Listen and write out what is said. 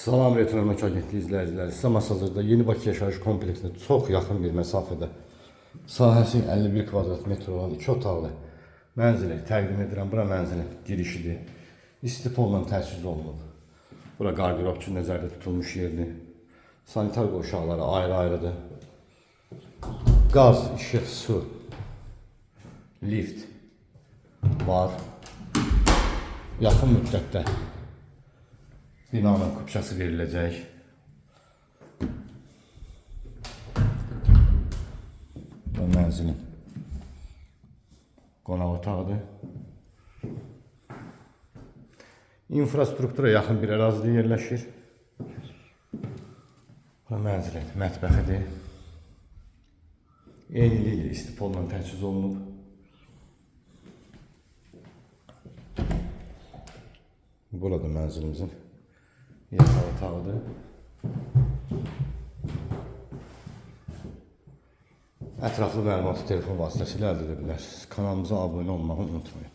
Salam Retronomak Agentliyi izləyiciləri. Sizə hazırda Yeni Bakı yaşayış kompleksində çox yaxın bir məsafədə sahəsi 51 kvadrat metr olan 2 otaqlı mənzili təqdim edirəm. Bura mənzilin girişidir. İstipolla təchiz olunub. Bura qardirob üçün nəzərdə tutulmuş yerdir. Sanitar qovşaqları ayrı-ayrıdır. Qaz, işıq, su, lift var. Yaxın müddətdə binanın kupçası veriləcək. Bu mənzilin qonaq otağıdır. İnfrastruktura yaxın bir ərazidə yerləşir. Bu mənzilin mətbəxidir. Eyniliklə istipolla təchiz olunub. Burada mənzilimizin yataq otağıdır. Ətraflı məlumatı telefon vasitəsilə əldə edə bilərsiniz. Kanalımıza abunə olmağı unutmayın.